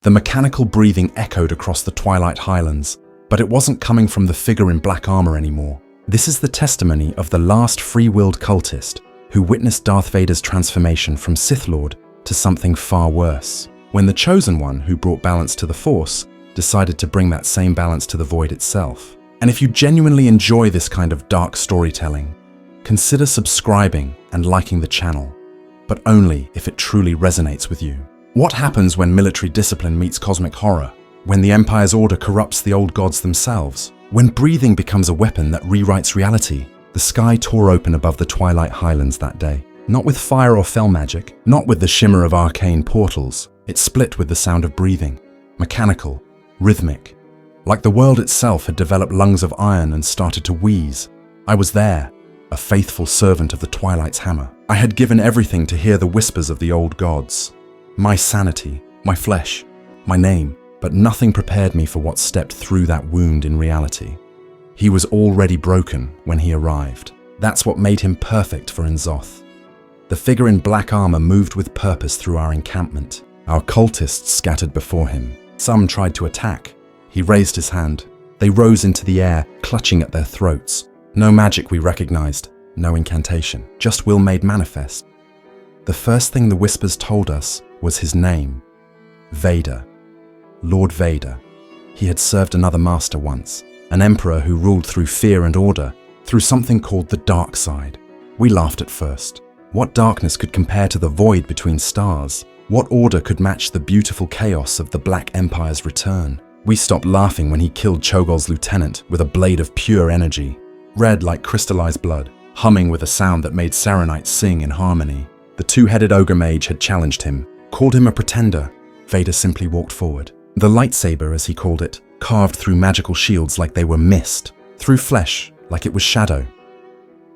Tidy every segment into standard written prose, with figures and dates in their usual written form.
The mechanical breathing echoed across the Twilight Highlands, but it wasn't coming from the figure in black armor anymore. This is the testimony of the last free-willed cultist who witnessed Darth Vader's transformation from Sith Lord to something far worse. When the Chosen One, who brought balance to the Force, decided to bring that same balance to the Void itself. And if you genuinely enjoy this kind of dark storytelling, consider subscribing and liking the channel, but only if it truly resonates with you. What happens when military discipline meets cosmic horror? When the Empire's order corrupts the old gods themselves? When breathing becomes a weapon that rewrites reality? The sky tore open above the Twilight Highlands that day. Not with fire or fell magic, not with the shimmer of arcane portals. It split with the sound of breathing. Mechanical, rhythmic. Like the world itself had developed lungs of iron and started to wheeze. I was there, a faithful servant of the Twilight's hammer. I had given everything to hear the whispers of the old gods. My sanity, my flesh, my name, but nothing prepared me for what stepped through that wound in reality. He was already broken when he arrived. That's what made him perfect for N'Zoth. The figure in black armor moved with purpose through our encampment. Our cultists scattered before him. Some tried to attack. He raised his hand. They rose into the air, clutching at their throats. No magic we recognized, no incantation, just will made manifest. The first thing the whispers told us was his name, Vader. Lord Vader. He had served another master once, an emperor who ruled through fear and order, through something called the dark side. We laughed at first. What darkness could compare to the void between stars? What order could match the beautiful chaos of the Black Empire's return? We stopped laughing when he killed Chogol's lieutenant with a blade of pure energy, red like crystallized blood, humming with a sound that made Serenites sing in harmony. The two-headed ogre mage had challenged him, called him a pretender. Vader simply walked forward. The lightsaber, as he called it, carved through magical shields like they were mist, through flesh like it was shadow.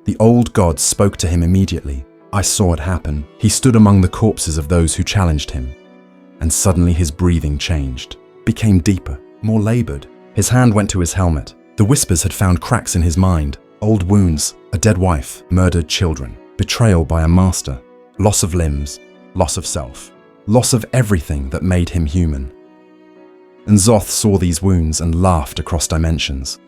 The old gods spoke to him immediately. I saw it happen. He stood among the corpses of those who challenged him. And suddenly his breathing changed, became deeper, more labored. His hand went to his helmet. The whispers had found cracks in his mind, old wounds, a dead wife, murdered children, betrayal by a master, loss of limbs, loss of self, loss of everything that made him human. N'Zoth saw these wounds and laughed across dimensions.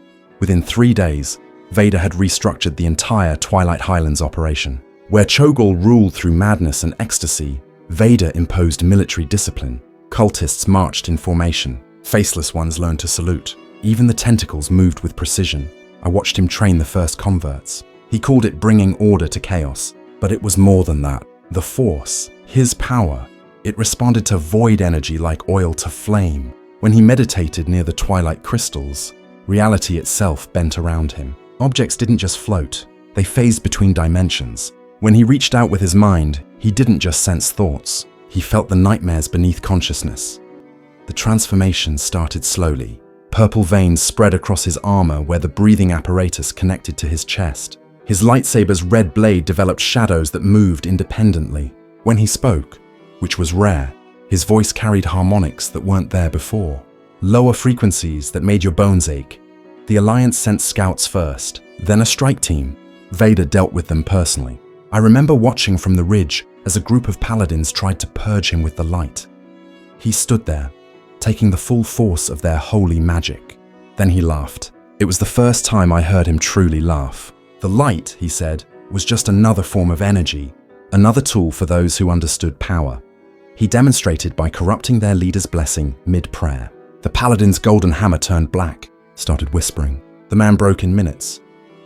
Within 3 days, Vader had restructured the entire Twilight Highlands operation. Where Chogol ruled through madness and ecstasy, Vader imposed military discipline. Cultists marched in formation. Faceless Ones learned to salute. Even the tentacles moved with precision. I watched him train the first converts. He called it bringing order to chaos, but it was more than that. The Force, his power, it responded to void energy like oil to flame. When he meditated near the Twilight crystals, reality itself bent around him. Objects didn't just float, they phased between dimensions. When he reached out with his mind, he didn't just sense thoughts, he felt the nightmares beneath consciousness. The transformation started slowly. Purple veins spread across his armor where the breathing apparatus connected to his chest. His lightsaber's red blade developed shadows that moved independently. When he spoke, which was rare, his voice carried harmonics that weren't there before. Lower frequencies that made your bones ache. The Alliance sent scouts first, then a strike team. Vader dealt with them personally. I remember watching from the ridge as a group of paladins tried to purge him with the light. He stood there, taking the full force of their holy magic. Then he laughed. It was the first time I heard him truly laugh. The light, he said, was just another form of energy, another tool for those who understood power. He demonstrated by corrupting their leader's blessing mid-prayer. The paladin's golden hammer turned black, started whispering. The man broke in minutes.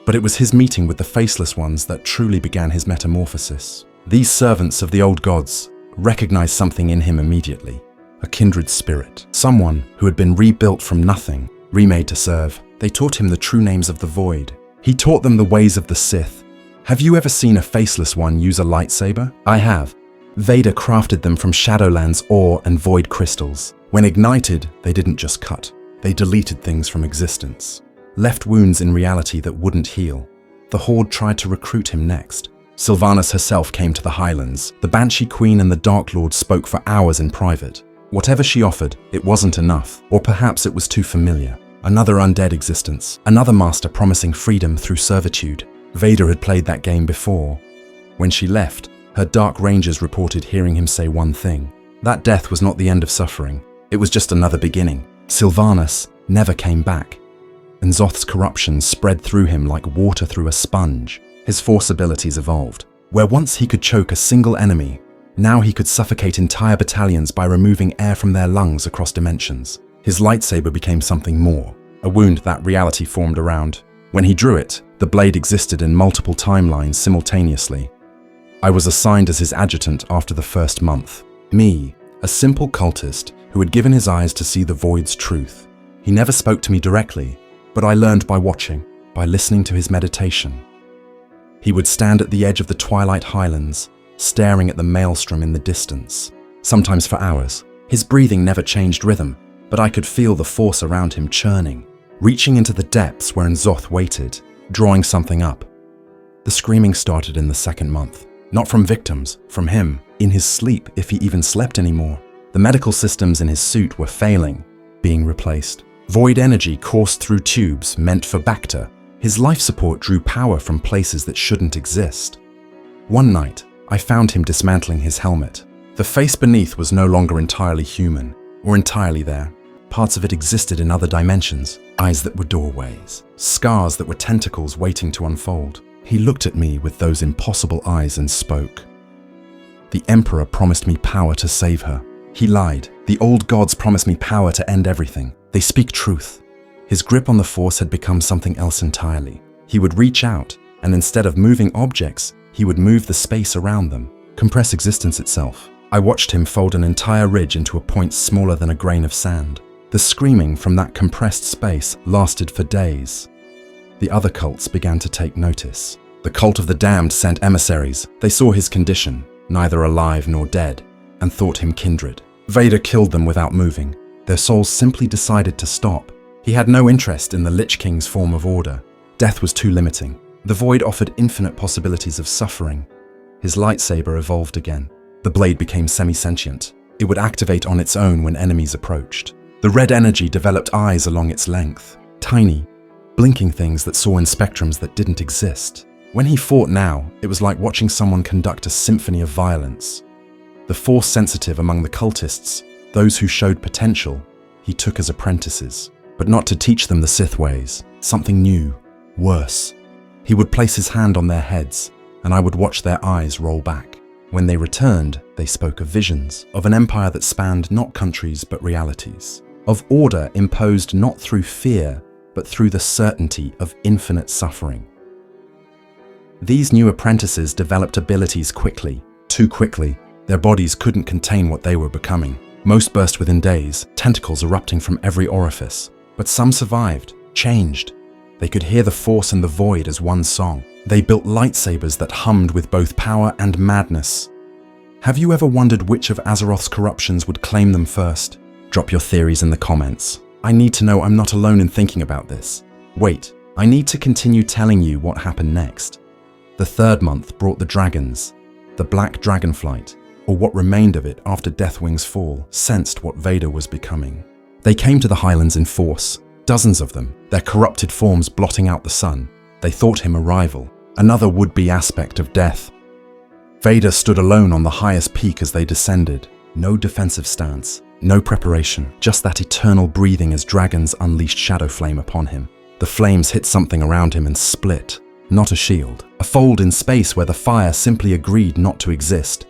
But it was his meeting with the Faceless Ones that truly began his metamorphosis. These servants of the old gods recognized something in him immediately. A kindred spirit. Someone who had been rebuilt from nothing, remade to serve. They taught him the true names of the void. He taught them the ways of the Sith. Have you ever seen a Faceless One use a lightsaber? I have. Vader crafted them from Shadowlands ore and void crystals. When ignited, they didn't just cut. They deleted things from existence. Left wounds in reality that wouldn't heal. The Horde tried to recruit him next. Sylvanas herself came to the Highlands. The Banshee Queen and the Dark Lord spoke for hours in private. Whatever she offered, it wasn't enough. Or perhaps it was too familiar. Another undead existence. Another master promising freedom through servitude. Vader had played that game before. When she left, her Dark Rangers reported hearing him say one thing. That death was not the end of suffering. It was just another beginning. Sylvanas never came back, and Zoth's corruption spread through him like water through a sponge. His force abilities evolved. Where once he could choke a single enemy, now he could suffocate entire battalions by removing air from their lungs across dimensions. His lightsaber became something more, a wound that reality formed around. When he drew it, the blade existed in multiple timelines simultaneously. I was assigned as his adjutant after the first month. Me, a simple cultist who had given his eyes to see the Void's truth. He never spoke to me directly, but I learned by watching, by listening to his meditation. He would stand at the edge of the Twilight Highlands, staring at the maelstrom in the distance, sometimes for hours. His breathing never changed rhythm, but I could feel the force around him churning, reaching into the depths wherein Zoth waited, drawing something up. The screaming started in the second month, not from victims, from him, in his sleep if he even slept anymore. The medical systems in his suit were failing, being replaced. Void energy coursed through tubes meant for Bacta. His life support drew power from places that shouldn't exist. One night, I found him dismantling his helmet. The face beneath was no longer entirely human, or entirely there. Parts of it existed in other dimensions, eyes that were doorways, scars that were tentacles waiting to unfold. He looked at me with those impossible eyes and spoke. The Emperor promised me power to save her. He lied. The old gods promised me power to end everything. They speak truth. His grip on the Force had become something else entirely. He would reach out, and instead of moving objects, he would move the space around them, compress existence itself. I watched him fold an entire ridge into a point smaller than a grain of sand. The screaming from that compressed space lasted for days. The other cults began to take notice. The cult of the damned sent emissaries. They saw his condition, neither alive nor dead, and thought him kindred. Vader killed them without moving. Their souls simply decided to stop. He had no interest in the Lich King's form of order. Death was too limiting. The Void offered infinite possibilities of suffering. His lightsaber evolved again. The blade became semi-sentient. It would activate on its own when enemies approached. The red energy developed eyes along its length, tiny, blinking things that saw in spectrums that didn't exist. When he fought now, it was like watching someone conduct a symphony of violence. The Force-sensitive among the cultists, those who showed potential, he took as apprentices, but not to teach them the Sith ways, something new, worse. He would place his hand on their heads, and I would watch their eyes roll back. When they returned, they spoke of visions, of an empire that spanned not countries but realities, of order imposed not through fear, but through the certainty of infinite suffering. These new apprentices developed abilities quickly, too quickly. Their bodies couldn't contain what they were becoming. Most burst within days, tentacles erupting from every orifice. But some survived, changed. They could hear the Force and the Void as one song. They built lightsabers that hummed with both power and madness. Have you ever wondered which of Azeroth's corruptions would claim them first? Drop your theories in the comments. I need to know I'm not alone in thinking about this. Wait, I need to continue telling you what happened next. The third month brought the dragons. The Black Dragonflight, or what remained of it after Deathwing's fall, sensed what Vader was becoming. They came to the Highlands in force, dozens of them, their corrupted forms blotting out the sun. They thought him a rival, another would-be aspect of death. Vader stood alone on the highest peak as they descended. No defensive stance, no preparation, just that eternal breathing as dragons unleashed shadow flame upon him. The flames hit something around him and split. Not a shield, a fold in space where the fire simply agreed not to exist.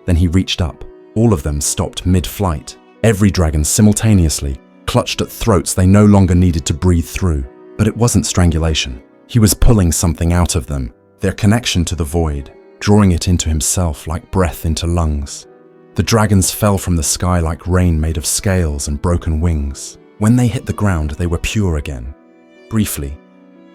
Then he reached up. All of them stopped mid-flight. Every dragon simultaneously clutched at throats they no longer needed to breathe through. But it wasn't strangulation. He was pulling something out of them, their connection to the Void, drawing it into himself like breath into lungs. The dragons fell from the sky like rain made of scales and broken wings. When they hit the ground, they were pure again. Briefly,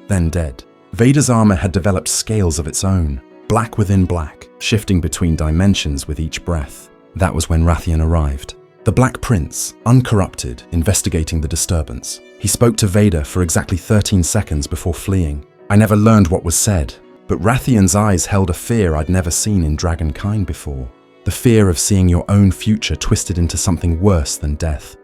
then dead. Vader's armor had developed scales of its own, black within black, shifting between dimensions with each breath. That was when Rathian arrived. The Black Prince, uncorrupted, investigating the disturbance. He spoke to Vader for exactly 13 seconds before fleeing. I never learned what was said, but Rathian's eyes held a fear I'd never seen in dragonkind before. The fear of seeing your own future twisted into something worse than death.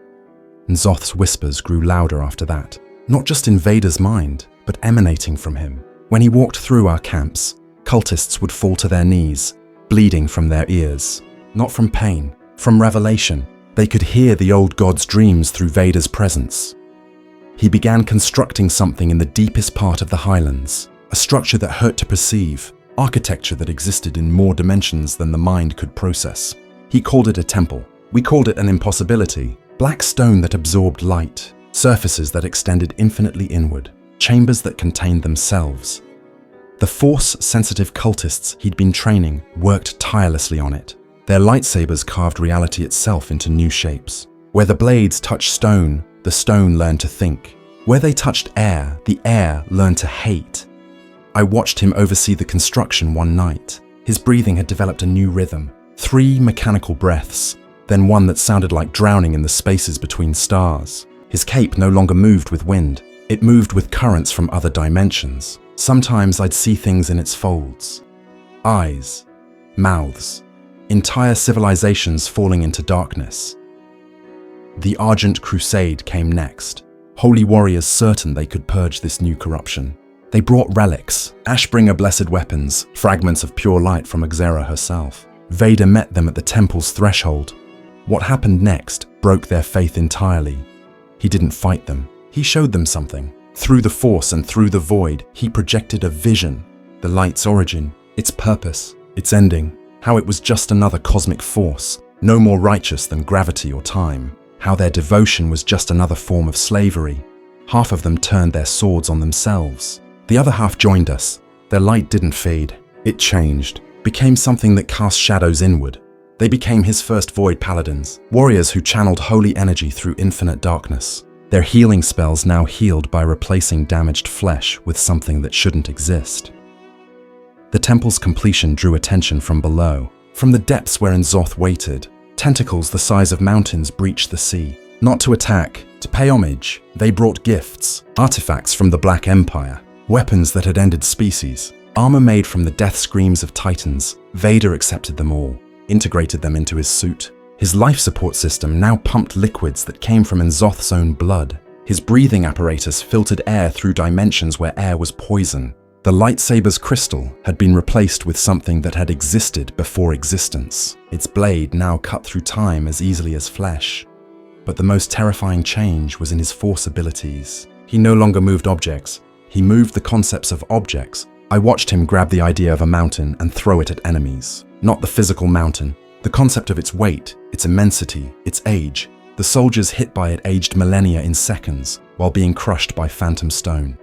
And Zoth's whispers grew louder after that, not just in Vader's mind, but emanating from him. When he walked through our camps, cultists would fall to their knees, bleeding from their ears. Not from pain, from revelation. They could hear the old god's dreams through Vader's presence. He began constructing something in the deepest part of the Highlands, a structure that hurt to perceive, architecture that existed in more dimensions than the mind could process. He called it a temple. We called it an impossibility. Black stone that absorbed light, surfaces that extended infinitely inward, chambers that contained themselves. The Force-sensitive cultists he'd been training worked tirelessly on it. Their lightsabers carved reality itself into new shapes. Where the blades touched stone, the stone learned to think. Where they touched air, the air learned to hate. I watched him oversee the construction one night. His breathing had developed a new rhythm. 3 mechanical breaths, then one that sounded like drowning in the spaces between stars. His cape no longer moved with wind. It moved with currents from other dimensions. Sometimes I'd see things in its folds. Eyes, mouths, entire civilizations falling into darkness. The Argent Crusade came next. Holy warriors certain they could purge this new corruption. They brought relics, Ashbringer blessed weapons, fragments of pure light from Xera herself. Vader met them at the temple's threshold. What happened next broke their faith entirely. He didn't fight them. He showed them something. Through the Force and through the void, he projected a vision. The light's origin, its purpose, its ending. How it was just another cosmic force, no more righteous than gravity or time. How their devotion was just another form of slavery. Half of them turned their swords on themselves. The other half joined us. Their light didn't fade. It changed, became something that cast shadows inward. They became his first void paladins, warriors who channeled holy energy through infinite darkness. Their healing spells now healed by replacing damaged flesh with something that shouldn't exist. The temple's completion drew attention from below. From the depths wherein Zoth waited, tentacles the size of mountains breached the sea. Not to attack, to pay homage, they brought gifts, artifacts from the Black Empire, weapons that had ended species, armor made from the death screams of titans. Vader accepted them all, integrated them into his suit. His life support system now pumped liquids that came from N'Zoth's own blood. His breathing apparatus filtered air through dimensions where air was poison. The lightsaber's crystal had been replaced with something that had existed before existence. Its blade now cut through time as easily as flesh. But the most terrifying change was in his Force abilities. He no longer moved objects. He moved the concepts of objects. I watched him grab the idea of a mountain and throw it at enemies. Not the physical mountain, the concept of its weight, its immensity, its age. The soldiers hit by it aged millennia in seconds, while being crushed by phantom stone.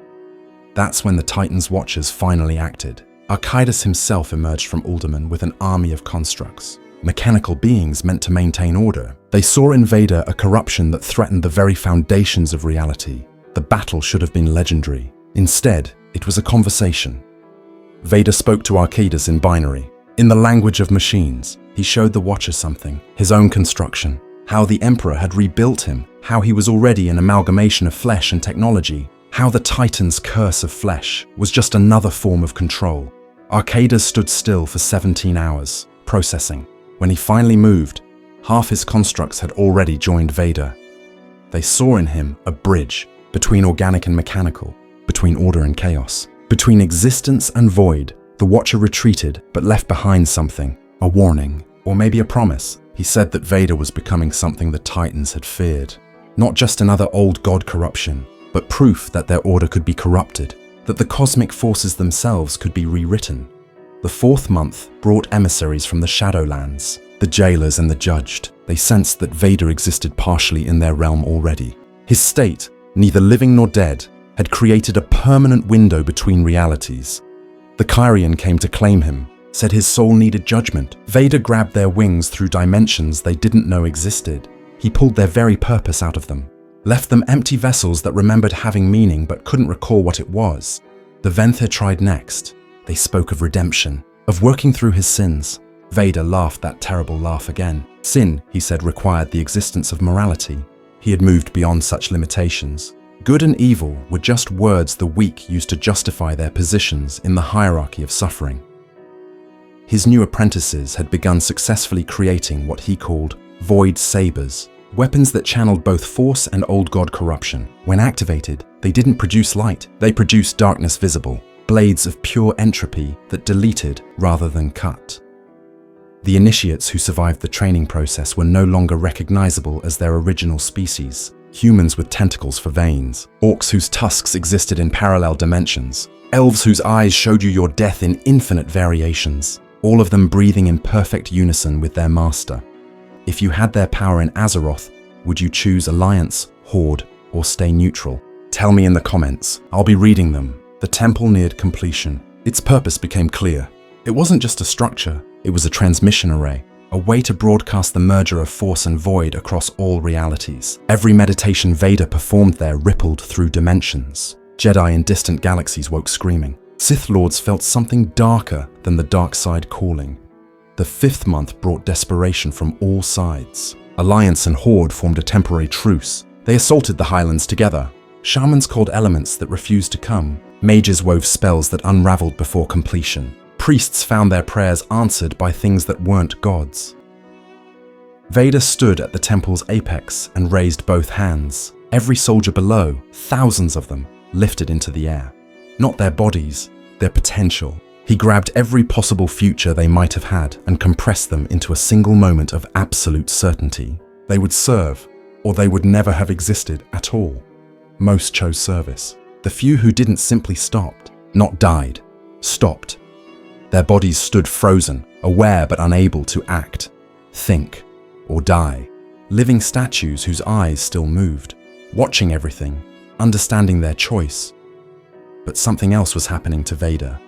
That's when the Titan's Watchers finally acted. Archidas himself emerged from Alderman with an army of constructs. Mechanical beings meant to maintain order. They saw in Vader a corruption that threatened the very foundations of reality. The battle should have been legendary. Instead, it was a conversation. Vader spoke to Archidas in binary. In the language of machines, he showed the Watcher something, his own construction, how the Emperor had rebuilt him, how he was already an amalgamation of flesh and technology, how the Titan's curse of flesh was just another form of control. Archidas stood still for 17 hours, processing. When he finally moved, half his constructs had already joined Vader. They saw in him a bridge between organic and mechanical, between order and chaos, between existence and void. The Watcher retreated, but left behind something, a warning, or maybe a promise. He said that Vader was becoming something the Titans had feared. Not just another old god corruption, but proof that their order could be corrupted, that the cosmic forces themselves could be rewritten. The 4th month brought emissaries from the Shadowlands, the jailers and the judged. They sensed that Vader existed partially in their realm already. His state, neither living nor dead, had created a permanent window between realities. The Kyrian came to claim him, said his soul needed judgment. Vader grabbed their wings through dimensions they didn't know existed. He pulled their very purpose out of them, left them empty vessels that remembered having meaning but couldn't recall what it was. The Venthyr tried next. They spoke of redemption, of working through his sins. Vader laughed that terrible laugh again. Sin, he said, required the existence of morality. He had moved beyond such limitations. Good and evil were just words the weak used to justify their positions in the hierarchy of suffering. His new apprentices had begun successfully creating what he called void sabers, weapons that channeled both Force and old god corruption. When activated, they didn't produce light, they produced darkness visible, blades of pure entropy that deleted rather than cut. The initiates who survived the training process were no longer recognizable as their original species. Humans with tentacles for veins, orcs whose tusks existed in parallel dimensions, elves whose eyes showed you your death in infinite variations, all of them breathing in perfect unison with their master. If you had their power in Azeroth, would you choose Alliance, Horde, or stay neutral? Tell me in the comments. I'll be reading them. The temple neared completion. Its purpose became clear. It wasn't just a structure, it was a transmission array, a way to broadcast the merger of force and void across all realities. Every meditation Vader performed there rippled through dimensions. Jedi in distant galaxies woke screaming. Sith Lords felt something darker than the dark side calling. The 5th month brought desperation from all sides. Alliance and Horde formed a temporary truce. They assaulted the Highlands together. Shamans called elements that refused to come. Mages wove spells that unraveled before completion. Priests found their prayers answered by things that weren't gods. Vader stood at the temple's apex and raised both hands. Every soldier below, thousands of them, lifted into the air. Not their bodies, their potential. He grabbed every possible future they might have had and compressed them into a single moment of absolute certainty. They would serve, or they would never have existed at all. Most chose service. The few who didn't simply stopped, not died, stopped. Their bodies stood frozen, aware but unable to act, think, or die. Living statues whose eyes still moved, watching everything, understanding their choice. But something else was happening to Vader.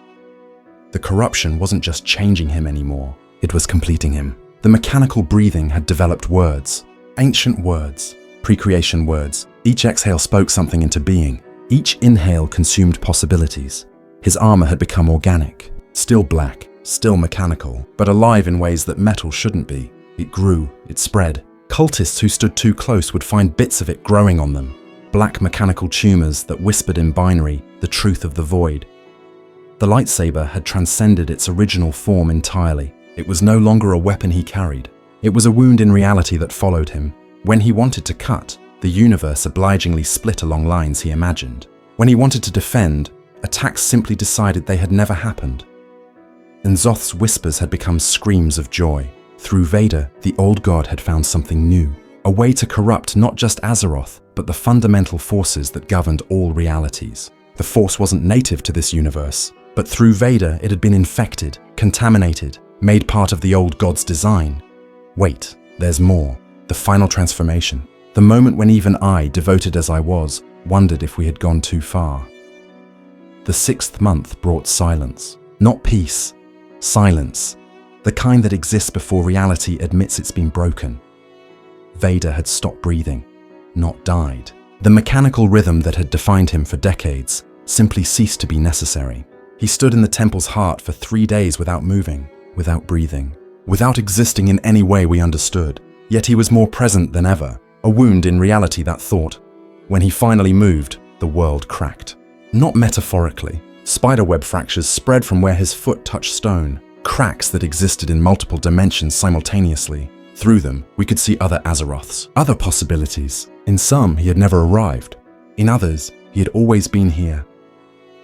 The corruption wasn't just changing him anymore, it was completing him. The mechanical breathing had developed words, ancient words, pre-creation words. Each exhale spoke something into being. Each inhale consumed possibilities. His armor had become organic, still black, still mechanical, but alive in ways that metal shouldn't be. It grew, it spread. Cultists who stood too close would find bits of it growing on them. Black mechanical tumors that whispered in binary the truth of the void. The lightsaber had transcended its original form entirely. It was no longer a weapon he carried. It was a wound in reality that followed him. When he wanted to cut, the universe obligingly split along lines he imagined. When he wanted to defend, attacks simply decided they had never happened. N'Zoth's whispers had become screams of joy. Through Vader, the old god had found something new. A way to corrupt not just Azeroth, but the fundamental forces that governed all realities. The Force wasn't native to this universe, but through Vader it had been infected, contaminated, made part of the old god's design. Wait, there's more. The final transformation. The moment when even I, devoted as I was, wondered if we had gone too far. The 6th month brought silence. Not peace. Silence. The kind that exists before reality admits it's been broken. Vader had stopped breathing, not died. The mechanical rhythm that had defined him for decades simply ceased to be necessary. He stood in the temple's heart for 3 days without moving, without breathing, without existing in any way we understood. Yet he was more present than ever, a wound in reality that thought. When he finally moved, the world cracked. Not metaphorically. Spiderweb fractures spread from where his foot touched stone, cracks that existed in multiple dimensions simultaneously. Through them, we could see other Azeroths, other possibilities. In some, he had never arrived. In others, he had always been here.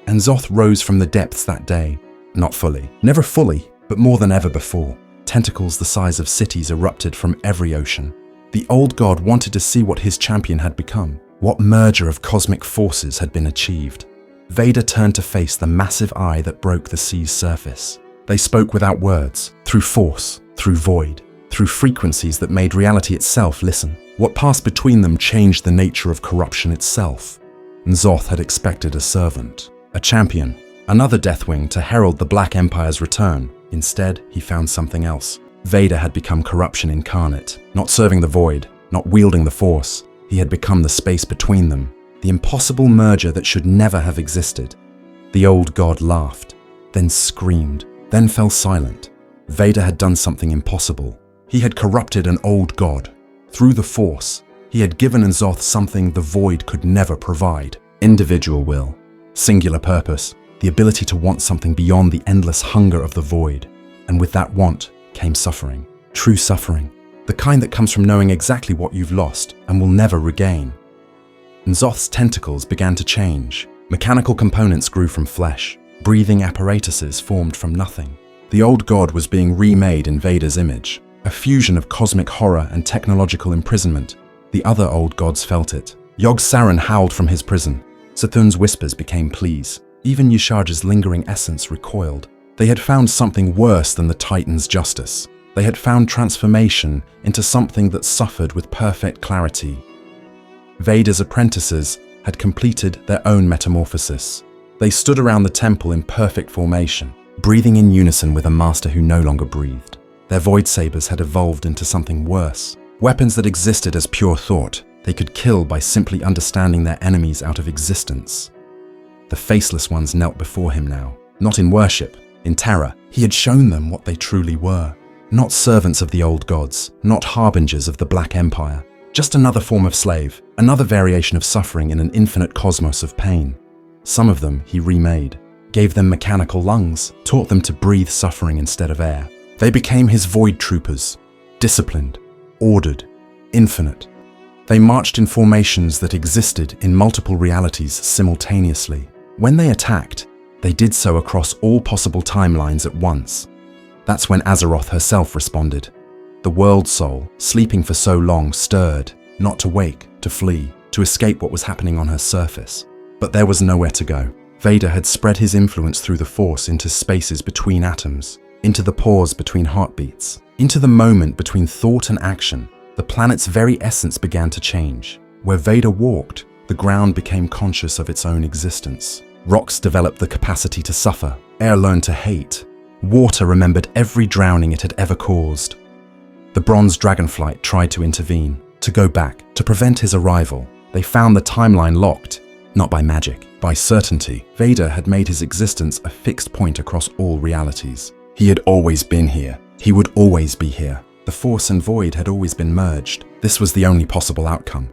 N'Zoth rose from the depths that day. Not fully. Never fully, but more than ever before. Tentacles the size of cities erupted from every ocean. The old god wanted to see what his champion had become, what merger of cosmic forces had been achieved. Vader turned to face the massive eye that broke the sea's surface. They spoke without words, through force, through void, through frequencies that made reality itself listen. What passed between them changed the nature of corruption itself. N'Zoth had expected a servant, a champion, another Deathwing to herald the Black Empire's return. Instead, he found something else. Vader had become corruption incarnate, not serving the void, not wielding the Force. He had become the space between them, the impossible merger that should never have existed. The old god laughed, then screamed, then fell silent. Vader had done something impossible. He had corrupted an old god. Through the Force, he had given N'Zoth something the void could never provide. Individual will, singular purpose, the ability to want something beyond the endless hunger of the void. And with that want came suffering. True suffering. The kind that comes from knowing exactly what you've lost and will never regain. N'Zoth's tentacles began to change. Mechanical components grew from flesh. Breathing apparatuses formed from nothing. The old god was being remade in Vader's image, a fusion of cosmic horror and technological imprisonment. The other old gods felt it. Yogg-Saron howled from his prison. Sathun's whispers became pleas. Even Y'Shaja's lingering essence recoiled. They had found something worse than the Titan's justice. They had found transformation into something that suffered with perfect clarity. Vader's apprentices had completed their own metamorphosis. They stood around the temple in perfect formation, breathing in unison with a master who no longer breathed. Their void sabers had evolved into something worse. Weapons that existed as pure thought, they could kill by simply understanding their enemies out of existence. The Faceless Ones knelt before him now, not in worship, in terror. He had shown them what they truly were. Not servants of the old gods, not harbingers of the Black Empire. Just another form of slave, another variation of suffering in an infinite cosmos of pain. Some of them he remade, gave them mechanical lungs, taught them to breathe suffering instead of air. They became his void troopers, disciplined, ordered, infinite. They marched in formations that existed in multiple realities simultaneously. When they attacked, they did so across all possible timelines at once. That's when Azeroth herself responded. The world soul, sleeping for so long, stirred, not to wake, to flee, to escape what was happening on her surface. But there was nowhere to go. Vader had spread his influence through the Force into spaces between atoms, into the pause between heartbeats, into the moment between thought and action. The planet's very essence began to change. Where Vader walked, the ground became conscious of its own existence. Rocks developed the capacity to suffer. Air learned to hate. Water remembered every drowning it had ever caused. The bronze dragonflight tried to intervene, to go back, to prevent his arrival. They found the timeline locked, not by magic, by certainty. Vader had made his existence a fixed point across all realities. He had always been here. He would always be here. The Force and Void had always been merged. This was the only possible outcome.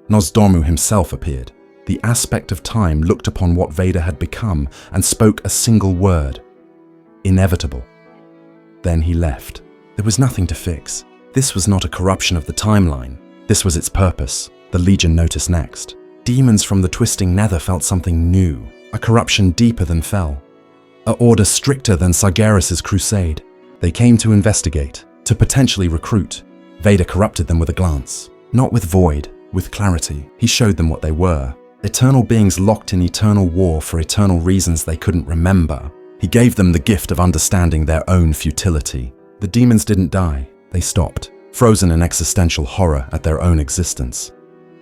Nosdormu himself appeared. The aspect of time looked upon what Vader had become and spoke a single word. Inevitable. Then he left. There was nothing to fix. This was not a corruption of the timeline. This was its purpose. The Legion noticed next. Demons from the twisting nether felt something new, a corruption deeper than Fel, a order stricter than Sargeras' crusade. They came to investigate, to potentially recruit. Vader corrupted them with a glance. Not with void, with clarity. He showed them what they were. Eternal beings locked in eternal war for eternal reasons they couldn't remember. He gave them the gift of understanding their own futility. The demons didn't die. They stopped, frozen in existential horror at their own existence.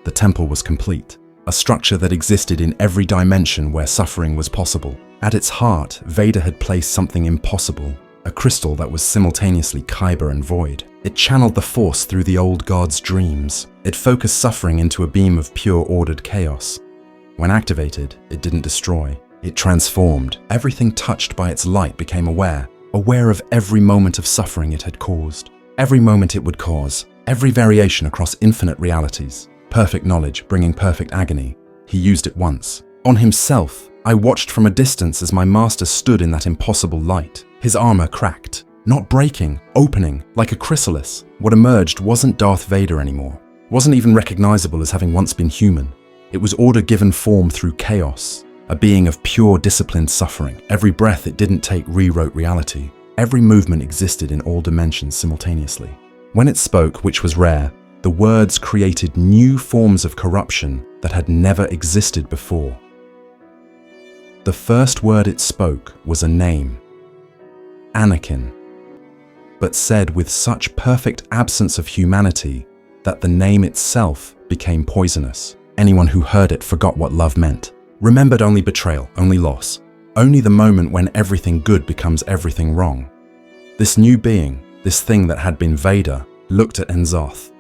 The temple was complete, a structure that existed in every dimension where suffering was possible. At its heart, Vader had placed something impossible, a crystal that was simultaneously Kyber and void. It channeled the Force through the old god's dreams. It focused suffering into a beam of pure ordered chaos. When activated, it didn't destroy. It transformed. Everything touched by its light became aware of every moment of suffering it had caused, every moment it would cause, every variation across infinite realities. Perfect knowledge bringing perfect agony. He used it once. On himself, I watched from a distance as my master stood in that impossible light. His armor cracked, not breaking, opening, like a chrysalis. What emerged wasn't Darth Vader anymore, wasn't even recognizable as having once been human. It was order given form through chaos, a being of pure disciplined suffering. Every breath it didn't take rewrote reality. Every movement existed in all dimensions simultaneously. When it spoke, which was rare, the words created new forms of corruption that had never existed before. The first word it spoke was a name, Anakin, but said with such perfect absence of humanity that the name itself became poisonous. Anyone who heard it forgot what love meant, remembered only betrayal, only loss, only the moment when everything good becomes everything wrong. This new being, this thing that had been Vader, looked at N'Zoth.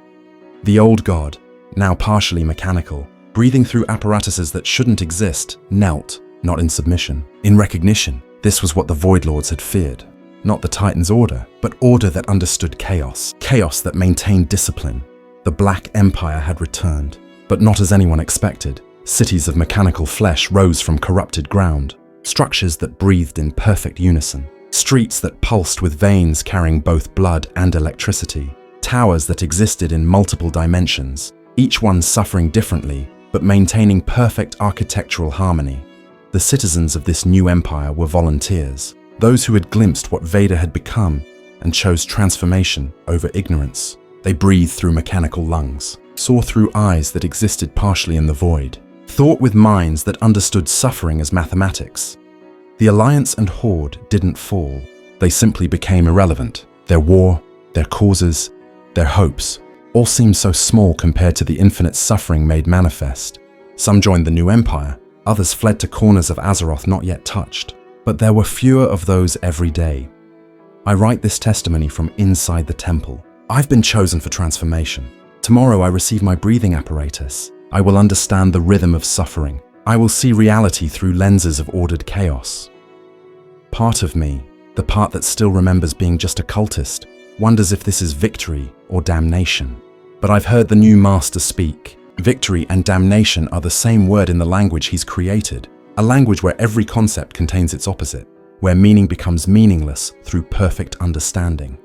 The old god, now partially mechanical, breathing through apparatuses that shouldn't exist, knelt, not in submission, in recognition. This was what the Void Lords had feared. Not the Titan's order, but order that understood chaos. Chaos that maintained discipline. The Black Empire had returned, but not as anyone expected. Cities of mechanical flesh rose from corrupted ground. Structures that breathed in perfect unison. Streets that pulsed with veins carrying both blood and electricity. Towers that existed in multiple dimensions, each one suffering differently, but maintaining perfect architectural harmony. The citizens of this new empire were volunteers. those who had glimpsed what Vader had become and chose transformation over ignorance. They breathed through mechanical lungs, saw through eyes that existed partially in the void, thought with minds that understood suffering as mathematics. The Alliance and Horde didn't fall. They simply became irrelevant. Their war, their causes, their hopes, all seemed so small compared to the infinite suffering made manifest. Some joined the new empire, others fled to corners of Azeroth not yet touched. But there were fewer of those every day. I write this testimony from inside the temple. I've been chosen for transformation. Tomorrow I receive my breathing apparatus. I will understand the rhythm of suffering. I will see reality through lenses of ordered chaos. Part of me, the part that still remembers being just a cultist, wonders if this is victory or damnation. But I've heard the new master speak. Victory and damnation are the same word in the language he's created, a language where every concept contains its opposite, where meaning becomes meaningless through perfect understanding.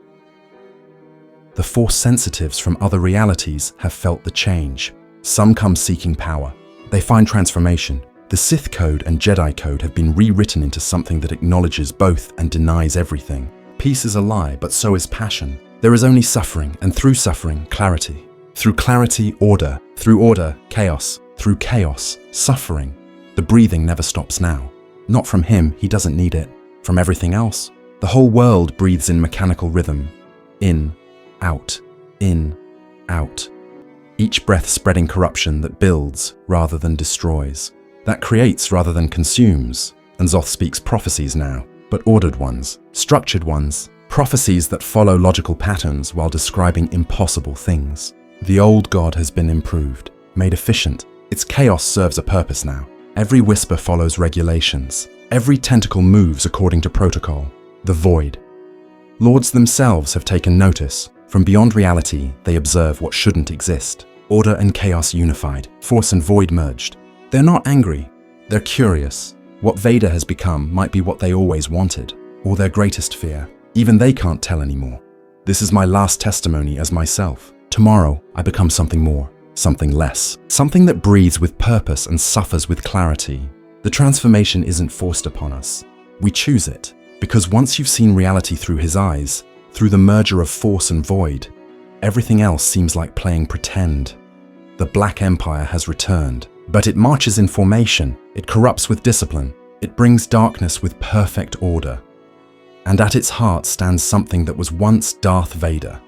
The Force sensitives from other realities have felt the change. Some come seeking power. They find transformation. The Sith code and Jedi code have been rewritten into something that acknowledges both and denies everything. Peace is a lie, but so is passion. There is only suffering, and through suffering, clarity. Through clarity, order. Through order, chaos. Through chaos, suffering. The breathing never stops now. Not from him, he doesn't need it. From everything else. The whole world breathes in mechanical rhythm. In, out, in, out. Each breath spreading corruption that builds rather than destroys. That creates rather than consumes. And Zoth speaks prophecies now, but ordered ones, structured ones, prophecies that follow logical patterns while describing impossible things. The old god has been improved, made efficient. Its chaos serves a purpose now. Every whisper follows regulations. Every tentacle moves according to protocol. The void. Lords themselves have taken notice. From beyond reality, they observe what shouldn't exist. Order and chaos unified, force and void merged. They're not angry, they're curious. What Vader has become might be what they always wanted, or their greatest fear. Even they can't tell anymore. This is my last testimony as myself. Tomorrow, I become something more, something less. Something that breathes with purpose and suffers with clarity. The transformation isn't forced upon us. We choose it, because once you've seen reality through his eyes, through the merger of force and void, everything else seems like playing pretend. The Black Empire has returned. But it marches in formation, it corrupts with discipline, it brings darkness with perfect order. And at its heart stands something that was once Darth Vader.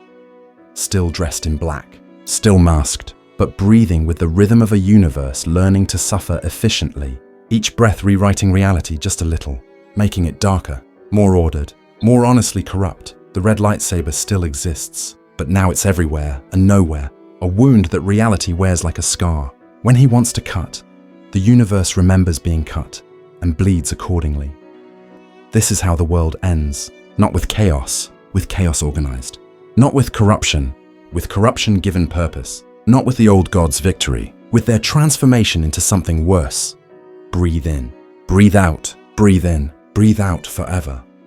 Still dressed in black, still masked, but breathing with the rhythm of a universe learning to suffer efficiently, each breath rewriting reality just a little, making it darker, more ordered, more honestly corrupt. The red lightsaber still exists, but now it's everywhere and nowhere, a wound that reality wears like a scar. When he wants to cut, the universe remembers being cut and bleeds accordingly. This is how the world ends, not with chaos organized. Not with corruption given purpose. Not with the old gods' victory, with their transformation into something worse. Breathe in, breathe out, breathe in, breathe out forever.